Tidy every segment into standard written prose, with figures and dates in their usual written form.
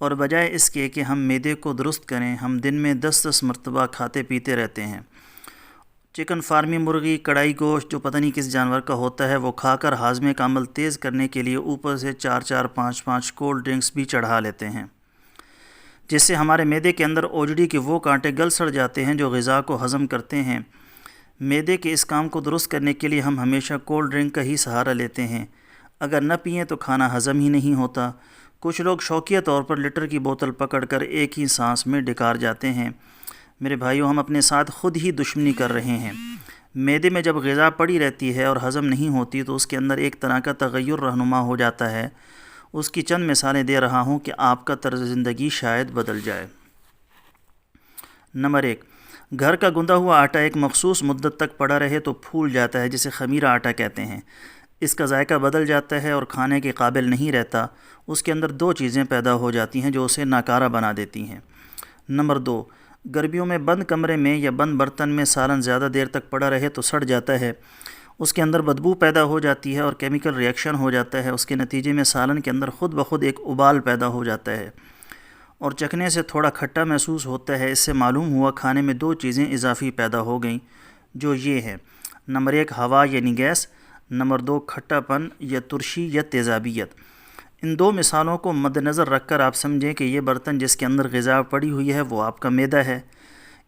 اور بجائے اس کے کہ ہم معدے کو درست کریں ہم دن میں 10 مرتبہ کھاتے پیتے رہتے ہیں۔ چکن فارمی مرغی، کڑائی گوشت جو پتہ نہیں کس جانور کا ہوتا ہے وہ کھا کر ہاضمے کا عمل تیز کرنے کے لیے اوپر سے 4-4 5-5 کولڈ ڈرنکس بھی چڑھا لیتے ہیں، جس سے ہمارے معدے کے اندر اوجڑی کے وہ کانٹے گل سڑ جاتے ہیں جو غذا کو ہضم کرتے ہیں۔ معدے کے اس کام کو درست کرنے کے لیے ہم ہمیشہ کولڈ ڈرنک کا ہی سہارا لیتے ہیں، اگر نہ پئیں تو کھانا ہضم ہی نہیں ہوتا۔ کچھ لوگ شوقیہ طور پر لیٹر کی بوتل پکڑ کر ایک ہی سانس میں ڈکار جاتے ہیں۔ میرے بھائیوں، ہم اپنے ساتھ خود ہی دشمنی کر رہے ہیں۔ معدے میں جب غذا پڑی رہتی ہے اور ہضم نہیں ہوتی تو اس کے اندر ایک طرح کا تغیر رہنما ہو جاتا ہے۔ اس کی چند مثالیں دے رہا ہوں کہ آپ کا طرز زندگی شاید بدل جائے۔ نمبر 1، گھر کا گندا ہوا آٹا ایک مخصوص مدت تک پڑا رہے تو پھول جاتا ہے، جسے خمیرہ آٹا کہتے ہیں۔ اس کا ذائقہ بدل جاتا ہے اور کھانے کے قابل نہیں رہتا۔ اس کے اندر 2 چیزیں پیدا ہو جاتی ہیں جو اسے ناکارہ بنا دیتی ہیں۔ نمبر 2، گرمیوں میں بند کمرے میں یا بند برتن میں سالن زیادہ دیر تک پڑا رہے تو سڑ جاتا ہے، اس کے اندر بدبو پیدا ہو جاتی ہے اور کیمیکل ری ایکشن ہو جاتا ہے۔ اس کے نتیجے میں سالن کے اندر خود بخود ایک ابال پیدا ہو جاتا ہے اور چکھنے سے تھوڑا کھٹا محسوس ہوتا ہے۔ اس سے معلوم ہوا کھانے میں 2 چیزیں اضافی پیدا ہو گئیں، جو یہ ہیں: نمبر 1 ہوا یعنی گیس، نمبر 2 کھٹا پن یا ترشی یا تیزابیت۔ ان 2 مثالوں کو مد نظر رکھ کر آپ سمجھیں کہ یہ برتن جس کے اندر غذا پڑی ہوئی ہے وہ آپ کا معدہ ہے۔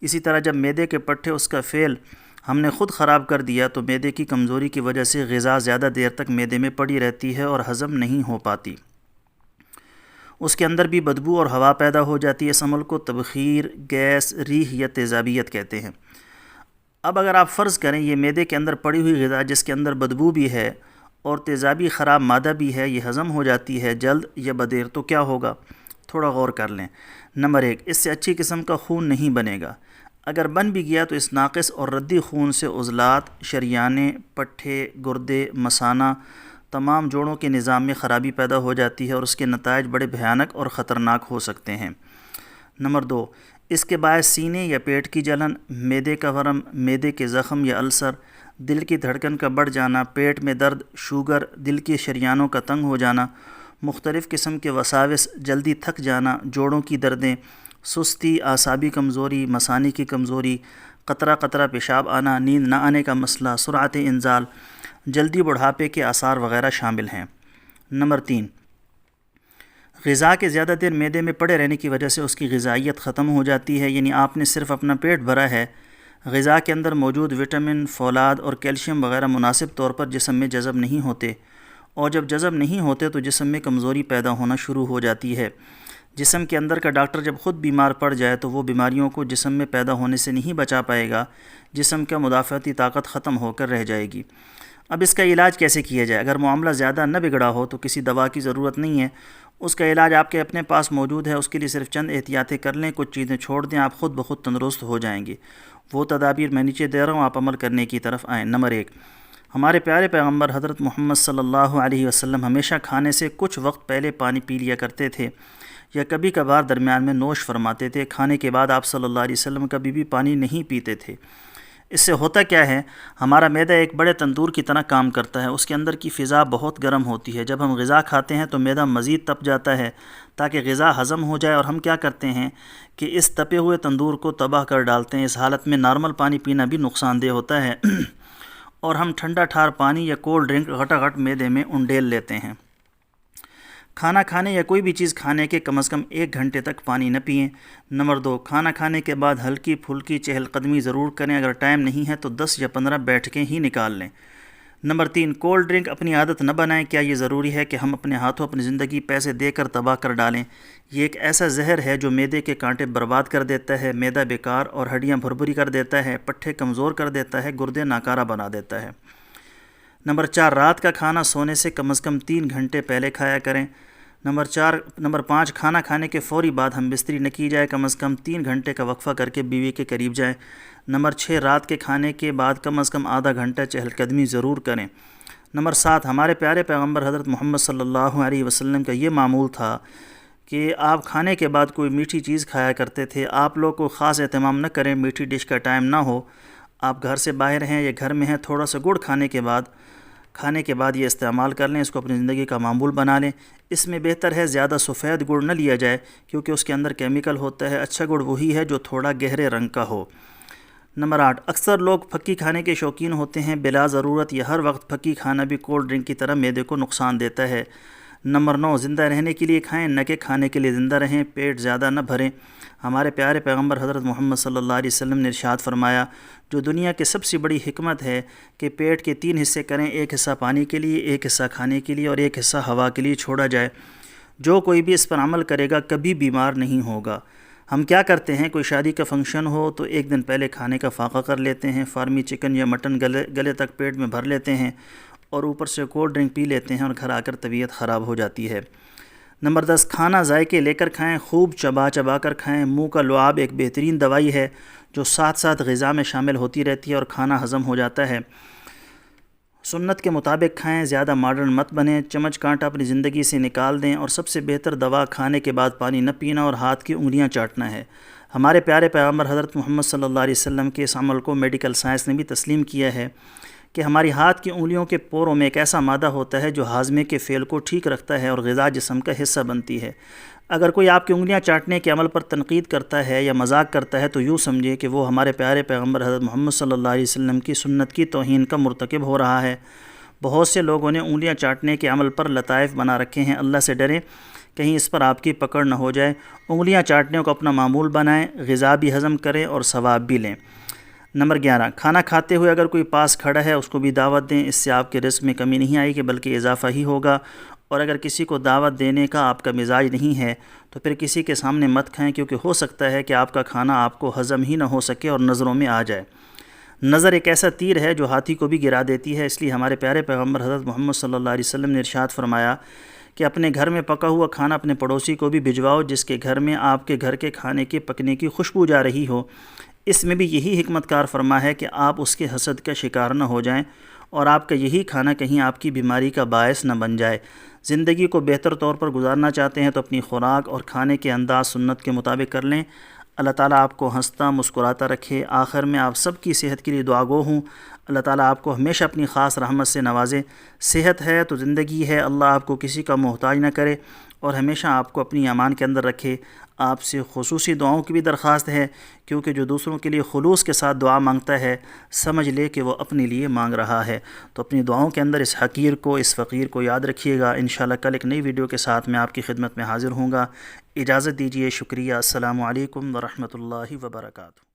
اسی طرح جب معدے کے پٹھے اس کا فعل ہم نے خود خراب کر دیا تو معدے کی کمزوری کی وجہ سے غذا زیادہ دیر تک معدے میں پڑی رہتی ہے اور ہضم نہیں ہو پاتی۔ اس کے اندر بھی بدبو اور ہوا پیدا ہو جاتی ہے۔ اس عمل کو تبخیر، گیس، ریح یا تیزابیت کہتے ہیں۔ اب اگر آپ فرض کریں یہ معدے کے اندر پڑی ہوئی غذا جس کے اندر بدبو بھی ہے اور تیزابی خراب مادہ بھی ہے، یہ ہضم ہو جاتی ہے جلد یا بدیر، تو کیا ہوگا؟ تھوڑا غور کر لیں۔ نمبر 1، اس سے اچھی قسم کا خون نہیں بنے گا۔ اگر بن بھی گیا تو اس ناقص اور ردی خون سے عضلات، شریانیں، پٹھے، گردے، مثانہ، تمام جوڑوں کے نظام میں خرابی پیدا ہو جاتی ہے اور اس کے نتائج بڑے بھیانک اور خطرناک ہو سکتے ہیں۔ نمبر 2، اس کے باعث سینے یا پیٹ کی جلن، معدے کا ورم، معدے کے زخم یا السر، دل کی دھڑکن کا بڑھ جانا، پیٹ میں درد، شوگر، دل کی شریانوں کا تنگ ہو جانا، مختلف قسم کے وساوس، جلدی تھک جانا، جوڑوں کی دردیں، سستی، اعصابی کمزوری، مثانی کی کمزوری، قطرہ قطرہ پیشاب آنا، نیند نہ آنے کا مسئلہ، سرعت انزال، جلدی بڑھاپے کے آثار وغیرہ شامل ہیں۔ نمبر 3، غذا کے زیادہ دیر معدے میں پڑے رہنے کی وجہ سے اس کی غذائیت ختم ہو جاتی ہے، یعنی آپ نے صرف اپنا پیٹ بھرا ہے، غذا کے اندر موجود وٹامن، فولاد اور کیلشیم وغیرہ مناسب طور پر جسم میں جذب نہیں ہوتے، اور جب جذب نہیں ہوتے تو جسم میں کمزوری پیدا ہونا شروع ہو جاتی ہے۔ جسم کے اندر کا ڈاکٹر جب خود بیمار پڑ جائے تو وہ بیماریوں کو جسم میں پیدا ہونے سے نہیں بچا پائے گا، جسم کا مدافعتی طاقت ختم ہو کر رہ جائے گی۔ اب اس کا علاج کیسے کیا جائے؟ اگر معاملہ زیادہ نہ بگڑا ہو تو کسی دوا کی ضرورت نہیں ہے، اس کا علاج آپ کے اپنے پاس موجود ہے۔ اس کے لیے صرف چند احتیاطیں کر لیں، کچھ چیزیں چھوڑ دیں، آپ خود بخود تندرست ہو جائیں گے۔ وہ تدابیر میں نیچے دے رہا ہوں، آپ عمل کرنے کی طرف آئیں۔ نمبر 1، ہمارے پیارے پیغمبر حضرت محمد صلی اللہ علیہ وسلم ہمیشہ کھانے سے کچھ وقت پہلے پانی پی لیا کرتے تھے یا کبھی کبھار درمیان میں نوش فرماتے تھے۔ کھانے کے بعد آپ صلی اللہ علیہ وسلم کبھی بھی پانی نہیں پیتے تھے۔ اس سے ہوتا کیا ہے، ہمارا معدہ ایک بڑے تندور کی طرح کام کرتا ہے، اس کے اندر کی فضا بہت گرم ہوتی ہے۔ جب ہم غذا کھاتے ہیں تو معدہ مزید تپ جاتا ہے تاکہ غذا ہضم ہو جائے، اور ہم کیا کرتے ہیں کہ اس تپے ہوئے تندور کو تباہ کر ڈالتے ہیں۔ اس حالت میں نارمل پانی پینا بھی نقصان دہ ہوتا ہے اور ہم ٹھنڈا ٹھار پانی یا کولڈ ڈرنک گھٹا گھٹ معدے میں انڈیل لیتے ہیں۔ کھانا کھانے یا کوئی بھی چیز کھانے کے کم از کم 1 گھنٹے تک پانی نہ پئیں۔ نمبر 2، کھانا کھانے کے بعد ہلکی پھلکی چہل قدمی ضرور کریں، اگر ٹائم نہیں ہے تو 10 یا 15 بیٹھکیں ہی نکال لیں۔ نمبر 3، کولڈ ڈرنک اپنی عادت نہ بنائیں۔ کیا یہ ضروری ہے کہ ہم اپنے ہاتھوں اپنی زندگی پیسے دے کر تباہ کر ڈالیں؟ یہ ایک ایسا زہر ہے جو معدے کے کانٹے برباد کر دیتا ہے، معدہ بیکار اور ہڈیاں بھربھری کر دیتا ہے، پٹھے کمزور کر دیتا ہے، گردے ناکارہ بنا دیتا ہے۔ نمبر 4، رات کا کھانا سونے سے کم از کم 3 گھنٹے پہلے کھایا کریں۔ نمبر 5، کھانا کھانے کے فوری بعد ہم بستری نہ کی جائے، کم از کم 3 گھنٹے کا وقفہ کر کے بیوی کے قریب جائیں۔ نمبر 6، رات کے کھانے کے بعد کم از کم آدھا گھنٹہ چہل قدمی ضرور کریں۔ نمبر 7، ہمارے پیارے پیغمبر حضرت محمد صلی اللہ علیہ وسلم کا یہ معمول تھا کہ آپ کھانے کے بعد کوئی میٹھی چیز کھایا کرتے تھے۔ آپ لوگ کو خاص اہتمام نہ کریں، میٹھی ڈش کا ٹائم نہ ہو، آپ گھر سے باہر ہیں یا گھر میں ہیں، تھوڑا سا گڑ کھانے کے بعد کھانے کے بعد یہ استعمال کر لیں، اس کو اپنی زندگی کا معمول بنا لیں۔ اس میں بہتر ہے زیادہ سفید گڑ نہ لیا جائے کیونکہ اس کے اندر کیمیکل ہوتا ہے، اچھا گڑ وہی ہے جو تھوڑا گہرے رنگ کا ہو۔ نمبر 8، اکثر لوگ پھکی کھانے کے شوقین ہوتے ہیں، بلا ضرورت یا ہر وقت پھکی کھانا بھی کولڈ ڈرنک کی طرح معدے کو نقصان دیتا ہے۔ نمبر 9، زندہ رہنے کے لیے کھائیں نہ کہ کھانے کے لیے زندہ رہیں، پیٹ زیادہ نہ بھریں۔ ہمارے پیارے پیغمبر حضرت محمد صلی اللہ علیہ وسلم نے ارشاد فرمایا، جو دنیا کی سب سے بڑی حکمت ہے کہ پیٹ کے 3 حصے کریں، ایک حصہ پانی کے لیے، ایک حصہ کھانے کے لیے اور ایک حصہ ہوا کے لیے چھوڑا جائے۔ جو کوئی بھی اس پر عمل کرے گا کبھی بیمار نہیں ہوگا۔ ہم کیا کرتے ہیں، کوئی شادی کا فنکشن ہو تو ایک دن پہلے کھانے کا فاقہ کر لیتے ہیں، فارمی چکن یا مٹن گلے تک پیٹ میں بھر لیتے ہیں اور اوپر سے کولڈ ڈرنک پی لیتے ہیں اور گھر آ کر طبیعت خراب ہو جاتی ہے۔ نمبر 10، کھانا ذائقے لے کر کھائیں، خوب چبا چبا کر کھائیں۔ منہ کا لعاب ایک بہترین دوائی ہے جو ساتھ ساتھ غذا میں شامل ہوتی رہتی ہے اور کھانا ہضم ہو جاتا ہے۔ سنت کے مطابق کھائیں، زیادہ ماڈرن مت بنیں، چمچ کانٹا اپنی زندگی سے نکال دیں، اور سب سے بہتر دوا کھانے کے بعد پانی نہ پینا اور ہاتھ کی انگلیاں چاٹنا ہے۔ ہمارے پیارے پیغمبر حضرت محمد صلی اللہ علیہ وسلم کے اس عمل کو میڈیکل سائنس نے بھی تسلیم کیا ہے کہ ہماری ہاتھ کی انگلیوں کے پوروں میں ایک ایسا مادہ ہوتا ہے جو ہاضمے کے فعل کو ٹھیک رکھتا ہے اور غذا جسم کا حصہ بنتی ہے۔ اگر کوئی آپ کی انگلیاں چاٹنے کے عمل پر تنقید کرتا ہے یا مذاق کرتا ہے تو یوں سمجھے کہ وہ ہمارے پیارے پیغمبر حضرت محمد صلی اللہ علیہ وسلم کی سنت کی توہین کا مرتکب ہو رہا ہے۔ بہت سے لوگوں نے انگلیاں چاٹنے کے عمل پر لطائف بنا رکھے ہیں، اللہ سے ڈریں کہیں اس پر آپ کی پکڑ نہ ہو جائے۔ انگلیاں چاٹنے کو اپنا معمول بنائیں، غذا بھی ہضم کریں اور ثواب بھی لیں۔ نمبر 11، کھانا کھاتے ہوئے اگر کوئی پاس کھڑا ہے اس کو بھی دعوت دیں، اس سے آپ کے رزق میں کمی نہیں آئے گی بلکہ اضافہ ہی ہوگا۔ اور اگر کسی کو دعوت دینے کا آپ کا مزاج نہیں ہے تو پھر کسی کے سامنے مت کھائیں کیونکہ ہو سکتا ہے کہ آپ کا کھانا آپ کو ہضم ہی نہ ہو سکے اور نظروں میں آ جائے۔ نظر ایک ایسا تیر ہے جو ہاتھی کو بھی گرا دیتی ہے، اس لیے ہمارے پیارے پیغمبر حضرت محمد صلی اللہ علیہ وسلم نے ارشاد فرمایا کہ اپنے گھر میں پکا ہوا کھانا اپنے پڑوسی کو بھی بھجواؤ جس کے گھر میں آپ کے گھر کے کھانے کے پکنے کی خوشبو جا رہی ہو۔ اس میں بھی یہی حکمت کار فرما ہے کہ آپ اس کے حسد کا شکار نہ ہو جائیں اور آپ کا یہی کھانا کہیں آپ کی بیماری کا باعث نہ بن جائے۔ زندگی کو بہتر طور پر گزارنا چاہتے ہیں تو اپنی خوراک اور کھانے کے انداز سنت کے مطابق کر لیں۔ اللہ تعالیٰ آپ کو ہنستا مسکراتا رکھے۔ آخر میں آپ سب کی صحت کے لیے دعا گو ہوں، اللہ تعالیٰ آپ کو ہمیشہ اپنی خاص رحمت سے نوازے۔ صحت ہے تو زندگی ہے، اللہ آپ کو کسی کا محتاج نہ کرے اور ہمیشہ آپ کو اپنی امان کے اندر رکھے۔ آپ سے خصوصی دعاؤں کی بھی درخواست ہے کیونکہ جو دوسروں کے لیے خلوص کے ساتھ دعا مانگتا ہے سمجھ لے کہ وہ اپنے لیے مانگ رہا ہے۔ تو اپنی دعاؤں کے اندر اس حقیر کو، اس فقیر کو یاد رکھیے گا۔ انشاءاللہ کل ایک نئی ویڈیو کے ساتھ میں آپ کی خدمت میں حاضر ہوں گا۔ اجازت دیجیے، شکریہ، السلام علیکم ورحمۃ اللہ وبرکاتہ۔